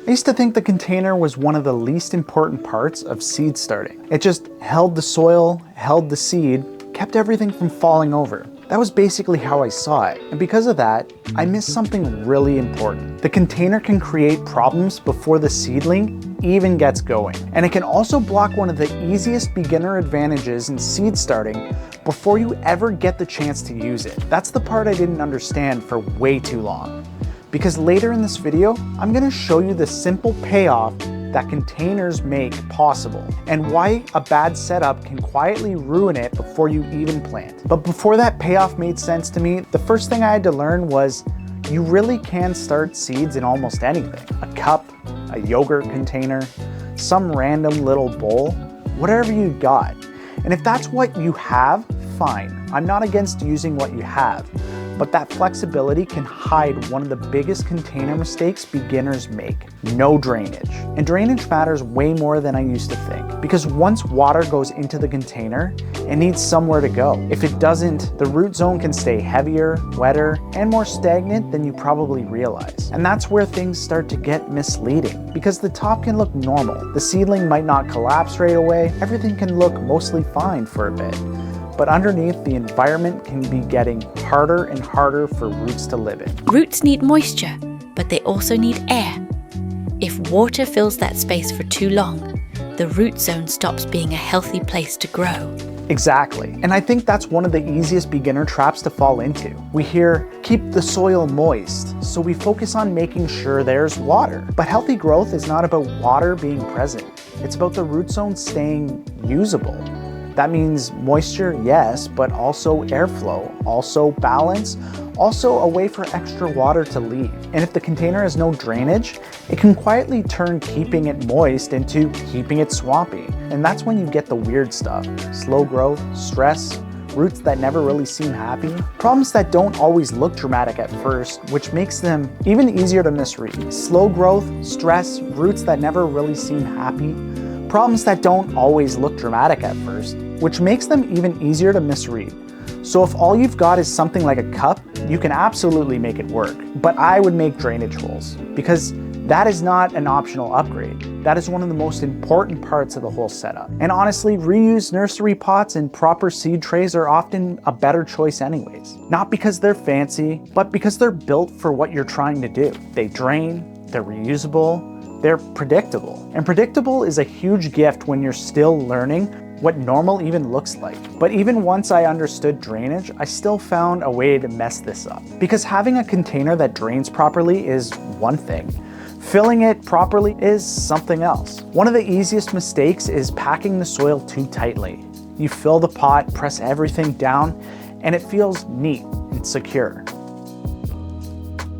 I used to think the container was one of the least important parts of seed starting. It just held the soil, held the seed, kept everything from falling over. That was basically how I saw it. And because of that, I missed something really important. The container can create problems before the seedling even gets going. And it can also block one of the easiest beginner advantages in seed starting before you ever get the chance to use it. That's the part I didn't understand for way too long. Because later in this video, I'm gonna show you the simple payoff that containers make possible and why a bad setup can quietly ruin it before you even plant. But before that payoff made sense to me, the first thing I had to learn was you really can start seeds in almost anything. A cup, a yogurt container, some random little bowl, whatever you got. And if that's what you have, fine. I'm not against using what you have. But that flexibility can hide one of the biggest container mistakes beginners make: no drainage. And drainage matters way more than I used to think, because once water goes into the container, it needs somewhere to go. If it doesn't, the root zone can stay heavier, wetter, and more stagnant than you probably realize. And that's where things start to get misleading, because the top can look normal. The seedling might not collapse right away. Everything can look mostly fine for a bit. But underneath, the environment can be getting harder and harder for roots to live in. Roots need moisture, but they also need air. If water fills that space for too long, the root zone stops being a healthy place to grow. Exactly. And I think that's one of the easiest beginner traps to fall into. We hear, keep the soil moist, so we focus on making sure there's water. But healthy growth is not about water being present. It's about the root zone staying usable. That means moisture, yes, but also airflow, also balance, also a way for extra water to leave. And if the container has no drainage, it can quietly turn keeping it moist into keeping it swampy. And that's when you get the weird stuff: slow growth, stress, roots that never really seem happy, problems that don't always look dramatic at first, which makes them even easier to misread. Slow growth, stress, roots that never really seem happy, problems that don't always look dramatic at first, which makes them even easier to misread. So if all you've got is something like a cup, you can absolutely make it work. But I would make drainage holes, because that is not an optional upgrade. That is one of the most important parts of the whole setup. And honestly, reused nursery pots and proper seed trays are often a better choice anyways. Not because they're fancy, but because they're built for what you're trying to do. They drain, they're reusable, they're predictable. And predictable is a huge gift when you're still learning what normal even looks like. But even once I understood drainage, I still found a way to mess this up. Because having a container that drains properly is one thing. Filling it properly is something else. One of the easiest mistakes is packing the soil too tightly. You fill the pot, press everything down, and it feels neat and secure.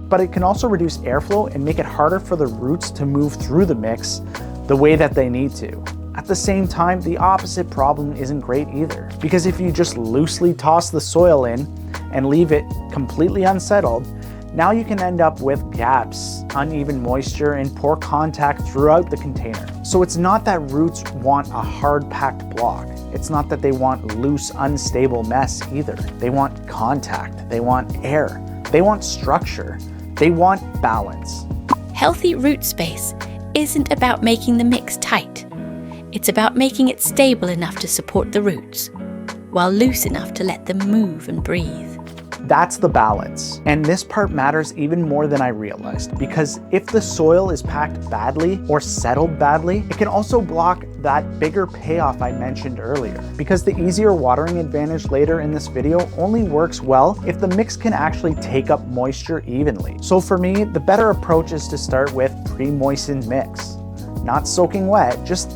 But it can also reduce airflow and make it harder for the roots to move through the mix the way that they need to. At the same time, the opposite problem isn't great either, because if you just loosely toss the soil in and leave it completely unsettled, now you can end up with gaps, uneven moisture, and poor contact throughout the container. So it's not that roots want a hard-packed block. It's not that they want loose, unstable mess either. They want contact, they want air, they want structure, they want balance. Healthy root space isn't about making the mix tight. It's about making it stable enough to support the roots, while loose enough to let them move and breathe. That's the balance. And this part matters even more than I realized, because if the soil is packed badly or settled badly, it can also block that bigger payoff I mentioned earlier. Because the easier watering advantage later in this video only works well if the mix can actually take up moisture evenly. So for me, the better approach is to start with pre-moistened mix. Not soaking wet, just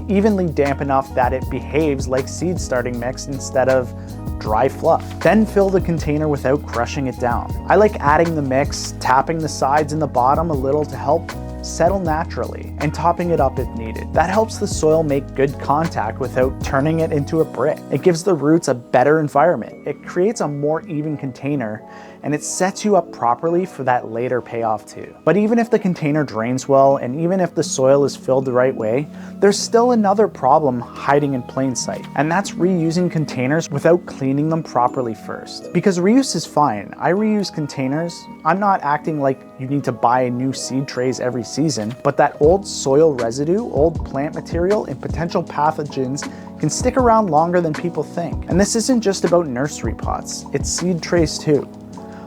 evenly damp enough that it behaves like seed starting mix instead of dry fluff. Then fill the container without crushing it down. I like adding the mix, tapping the sides and the bottom a little to help settle naturally, and topping it up if needed. That helps the soil make good contact without turning it into a brick. It gives the roots a better environment. It creates a more even container, and it sets you up properly for that later payoff too. But even if the container drains well, and even if the soil is filled the right way, there's still another problem hiding in plain sight, and that's reusing containers without cleaning them properly first. Because reuse is fine. I reuse containers. I'm not acting like you need to buy new seed trays every season, but that old soil residue, old plant material, and potential pathogens can stick around longer than people think. And this isn't just about nursery pots, it's seed trays too.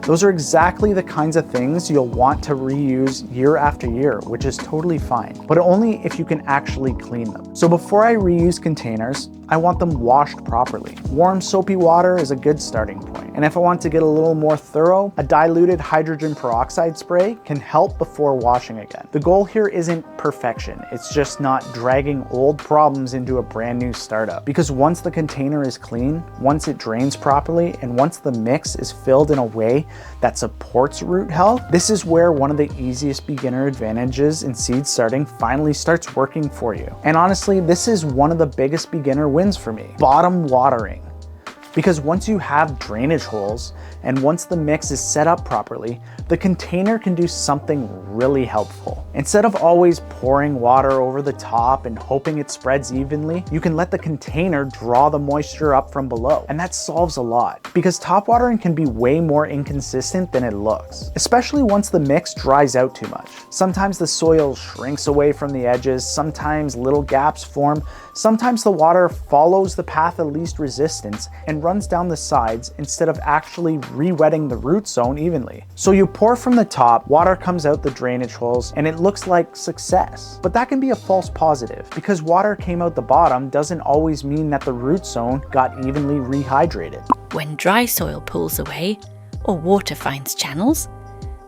Those are exactly the kinds of things you'll want to reuse year after year, which is totally fine, but only if you can actually clean them. So before I reuse containers, I want them washed properly. Warm soapy water is a good starting point. And if I want to get a little more thorough, a diluted hydrogen peroxide spray can help before washing again. The goal here isn't perfection, it's just not dragging old problems into a brand new startup. Because once the container is clean, once it drains properly, and once the mix is filled in a way that supports root health, this is where one of the easiest beginner advantages in seed starting finally starts working for you. And honestly, this is one of the biggest beginner wins for me: bottom watering. Because once you have drainage holes and once the mix is set up properly, the container can do something really helpful. Instead of always pouring water over the top and hoping it spreads evenly, you can let the container draw the moisture up from below. And that solves a lot, because top watering can be way more inconsistent than it looks, especially once the mix dries out too much. Sometimes the soil shrinks away from the edges, sometimes little gaps form, sometimes the water follows the path of least resistance and runs down the sides instead of actually re-wetting the root zone evenly. So you pour from the top, water comes out the drainage holes, and it looks like success. But that can be a false positive, because water came out the bottom doesn't always mean that the root zone got evenly rehydrated. When dry soil pulls away or water finds channels,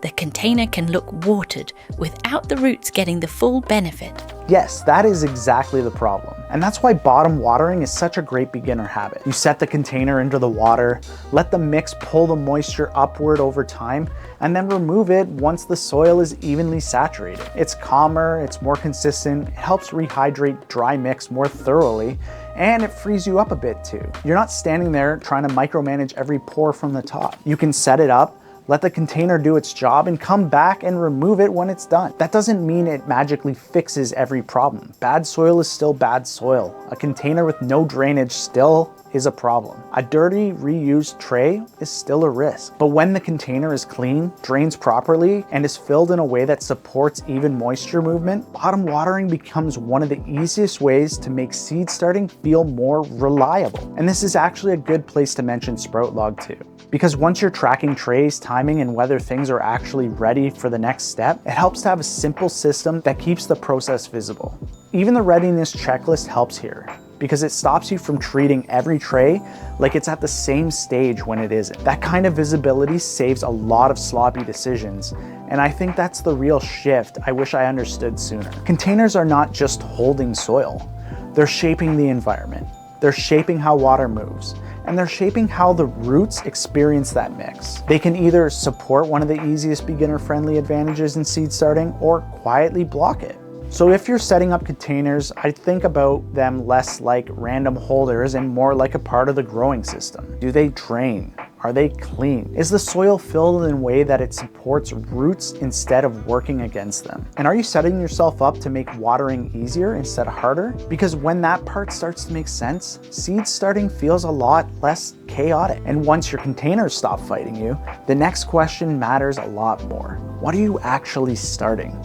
the container can look watered without the roots getting the full benefit. Yes, that is exactly the problem. And that's why bottom watering is such a great beginner habit. You set the container into the water, let the mix pull the moisture upward over time, and then remove it once the soil is evenly saturated. It's calmer, it's more consistent, it helps rehydrate dry mix more thoroughly, and it frees you up a bit too. You're not standing there trying to micromanage every pour from the top. You can set it up, let the container do its job, and come back and remove it when it's done. That doesn't mean it magically fixes every problem. Bad soil is still bad soil. A container with no drainage still is a problem. A dirty, reused tray is still a risk. But when the container is clean, drains properly, and is filled in a way that supports even moisture movement, bottom watering becomes one of the easiest ways to make seed starting feel more reliable. And this is actually a good place to mention SproutLog too. Because once you're tracking trays, timing, and whether things are actually ready for the next step, it helps to have a simple system that keeps the process visible. Even the readiness checklist helps here, because it stops you from treating every tray like it's at the same stage when it isn't. That kind of visibility saves a lot of sloppy decisions, and I think that's the real shift I wish I understood sooner. Containers are not just holding soil, they're shaping the environment. They're shaping how water moves, and they're shaping how the roots experience that mix. They can either support one of the easiest beginner-friendly advantages in seed starting, or quietly block it. So if you're setting up containers, I think about them less like random holders and more like a part of the growing system. Do they drain? Are they clean? Is the soil filled in a way that it supports roots instead of working against them? And are you setting yourself up to make watering easier instead of harder? Because when that part starts to make sense, seed starting feels a lot less chaotic. And once your containers stop fighting you, the next question matters a lot more. What are you actually starting?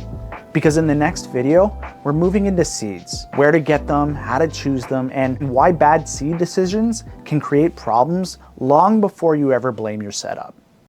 Because in the next video, we're moving into seeds, where to get them, how to choose them, and why bad seed decisions can create problems long before you ever blame your setup.